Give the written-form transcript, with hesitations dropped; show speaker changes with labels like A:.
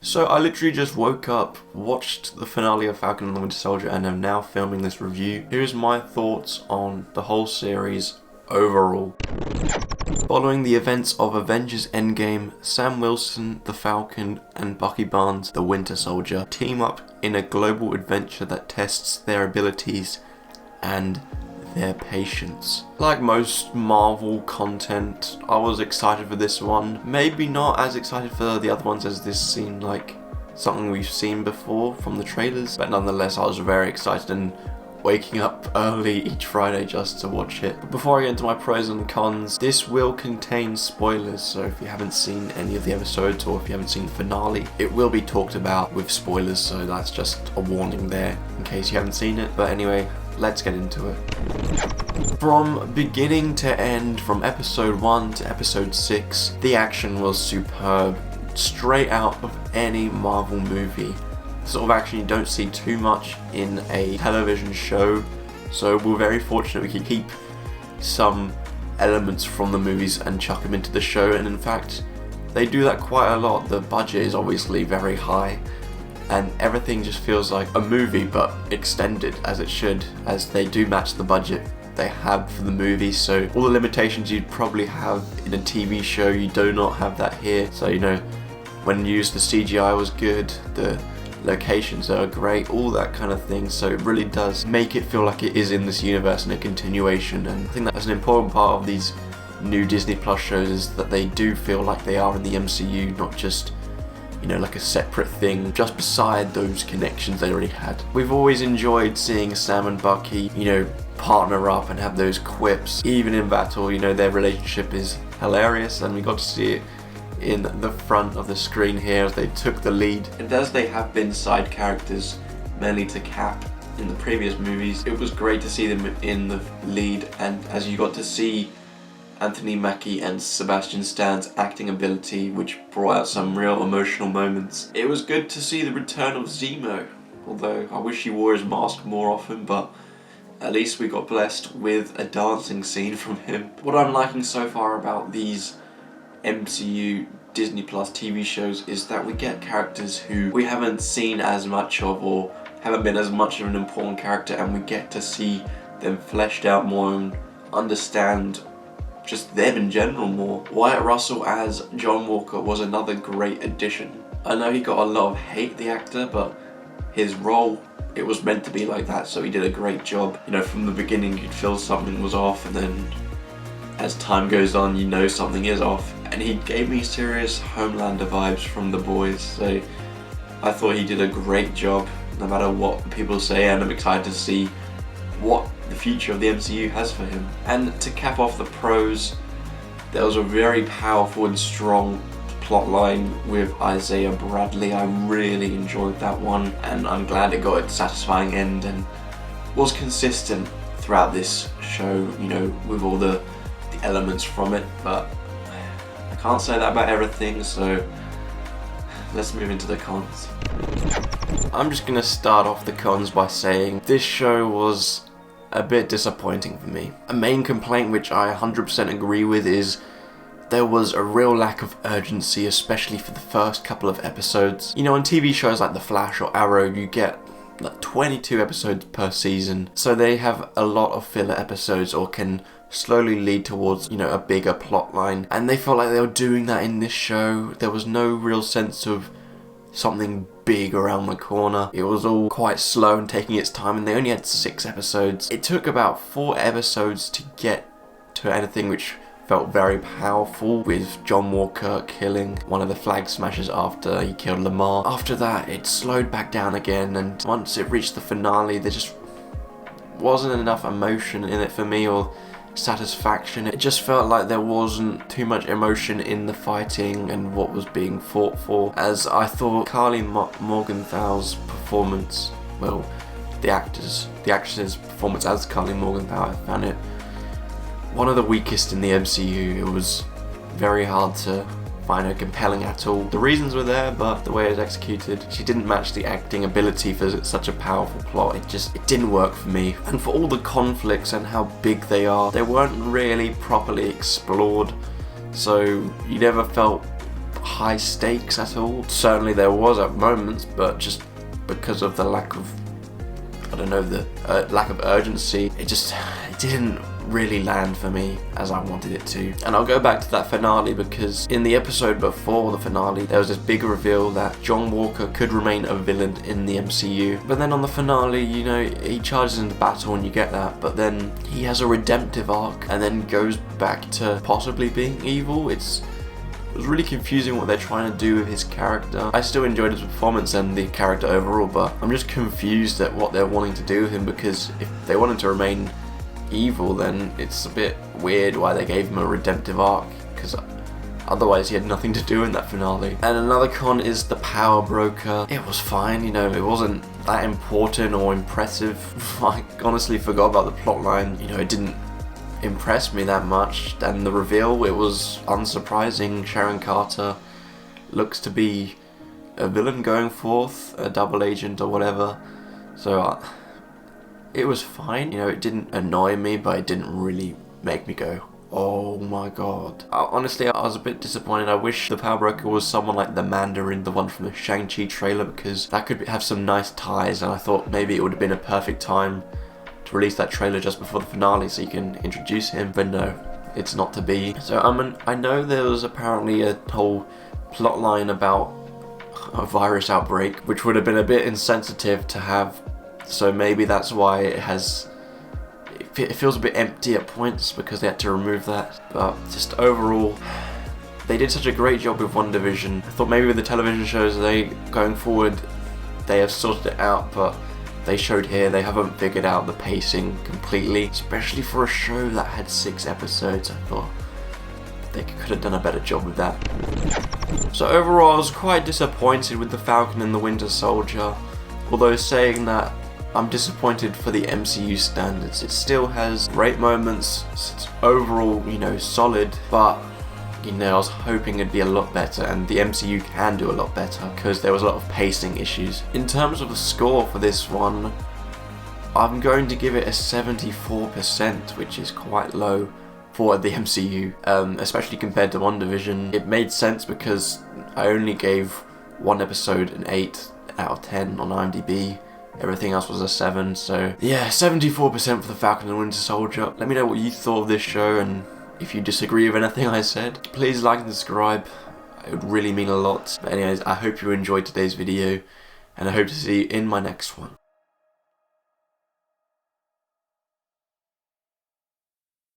A: So I literally just woke up, watched the finale of Falcon and the Winter Soldier, and am now filming this review. Here's my thoughts on the whole series overall. Following the events of Avengers Endgame, Sam Wilson, the Falcon, and Bucky Barnes, the Winter Soldier, team up in a global adventure that tests their abilities and their patience. Like most Marvel content, I was excited for this one. Maybe not as excited for the other ones, as this seemed like something we've seen before from the trailers, but nonetheless I was very excited and waking up early each Friday just to watch it. But before I get into my pros and cons, this will contain spoilers, so if you haven't seen any of the episodes or if you haven't seen the finale, it will be talked about with spoilers, so that's just a warning there in case you haven't seen it. But anyway, let's get into it. From beginning to end, from episode 1 to episode 6, the action was superb, straight out of any Marvel movie. The sort of action you don't see too much in a television show, so we're very fortunate we could keep some elements from the movies and chuck them into the show, and in fact they do that quite a lot. The budget is obviously very high, and everything just feels like a movie but extended, as it should, as they do match the budget they have for the movie. So all the limitations you'd probably have in a TV show, you do not have that here. So when used, the CGI was good, the locations are great, all that kind of thing, so it really does make it feel like it is in this universe and a continuation. And I think that's an important part of these new Disney Plus shows, is that they do feel like they are in the MCU, not just like a separate thing just beside those connections they already had. We've always enjoyed seeing Sam and Bucky, partner up and have those quips. Even in battle, their relationship is hilarious, and we got to see it in the front of the screen here as they took the lead. And as they have been side characters, mainly to Cap in the previous movies, it was great to see them in the lead, and as you got to see Anthony Mackie and Sebastian Stan's acting ability, which brought out some real emotional moments. It was good to see the return of Zemo, although I wish he wore his mask more often, but at least we got blessed with a dancing scene from him. What I'm liking so far about these MCU Disney Plus TV shows is that we get characters who we haven't seen as much of or haven't been as much of an important character, and we get to see them fleshed out more and understand just them in general more. Wyatt Russell as John Walker was another great addition. I know he got a lot of hate, the actor, but his role, it was meant to be like that, so he did a great job. From the beginning you'd feel something was off, and then as time goes on something is off, and he gave me serious Homelander vibes from The Boys, so I thought he did a great job no matter what people say, and I'm excited to see what the future of the MCU has for him. And to cap off the pros, there was a very powerful and strong plot line with Isaiah Bradley. I really enjoyed that one, and I'm glad it got a satisfying end and was consistent throughout this show, with all the elements from it. But I can't say that about everything, so let's move into the cons. I'm just gonna start off the cons by saying this show was a bit disappointing for me. A main complaint, which I 100% agree with, is there was a real lack of urgency, especially for the first couple of episodes. On TV shows like The Flash or Arrow, you get like 22 episodes per season, so they have a lot of filler episodes or can slowly lead towards, a bigger plot line. And they felt like they were doing that in this show. There was no real sense of something big around the corner. It was all quite slow and taking its time, and they only had 6 episodes. It took about 4 episodes to get to anything which felt very powerful, with John Walker killing one of the Flag Smashers after he killed Lamar. After that, it slowed back down again, and once it reached the finale, there just wasn't enough emotion in it for me, or satisfaction. It just felt like there wasn't too much emotion in the fighting and what was being fought for, as I thought Carly Morgenthal's performance, the actress's performance as Carly Morgenthau, I found it one of the weakest in the MCU. It was very hard to find her compelling at all. The reasons were there, but the way it was executed, she didn't match the acting ability for such a powerful plot. It didn't work for me. And for all the conflicts and how big they weren't really properly explored, so you never felt high stakes at all. Certainly there was at moments, but just because of the lack of, I don't know, the lack of urgency, it didn't really land for me as I wanted it to. And I'll go back to that finale because in the episode before the finale, there was this big reveal that John Walker could remain a villain in the MCU. But then on the finale, you know, he charges into battle and you get that, but then he has a redemptive arc and then goes back to possibly being evil. It was really confusing what they're trying to do with his character. I still enjoyed his performance and the character overall, but I'm just confused at what they're wanting to do with him, because if they wanted to remain evil, then it's a bit weird why they gave him a redemptive arc, because otherwise he had nothing to do in that finale. And another con is the power broker. It was fine, you know, it wasn't that important or impressive. I honestly forgot about the plotline, you know, it didn't impress me that much. And the reveal, it was unsurprising. Sharon Carter looks to be a villain going forth, a double agent or whatever, so it was fine, you know, it didn't annoy me, but it didn't really make me go, oh my god. Honestly, I was a bit disappointed. I wish the power broker was someone like the Mandarin, the one from the Shang-Chi trailer, because that could have some nice ties, and I thought maybe it would have been a perfect time to release that trailer just before the finale so you can introduce him, but no, it's not to be. So I know there was apparently a whole plot line about a virus outbreak, which would have been a bit insensitive to have. So maybe that's why it feels a bit empty at points, because they had to remove that. But just overall, they did such a great job with WandaVision. I thought maybe with the television shows, going forward, they have sorted it out, but they showed here they haven't figured out the pacing completely, especially for a show that had 6 episodes. I thought they could have done a better job with that. So overall, I was quite disappointed with the Falcon and the Winter Soldier. Although saying that, I'm disappointed for the MCU standards. It still has great moments, it's overall, you know, solid, but, you know, I was hoping it'd be a lot better, and the MCU can do a lot better, because there was a lot of pacing issues. In terms of the score for this one, I'm going to give it a 74%, which is quite low for the MCU, especially compared to WandaVision. It made sense because I only gave one episode an 8 out of 10 on IMDb. Everything else was a 7, so yeah, 74% for the Falcon and Winter Soldier. Let me know what you thought of this show, and if you disagree with anything I said, please like and subscribe. It would really mean a lot. But anyways, I hope you enjoyed today's video, and I hope to see you in my next one.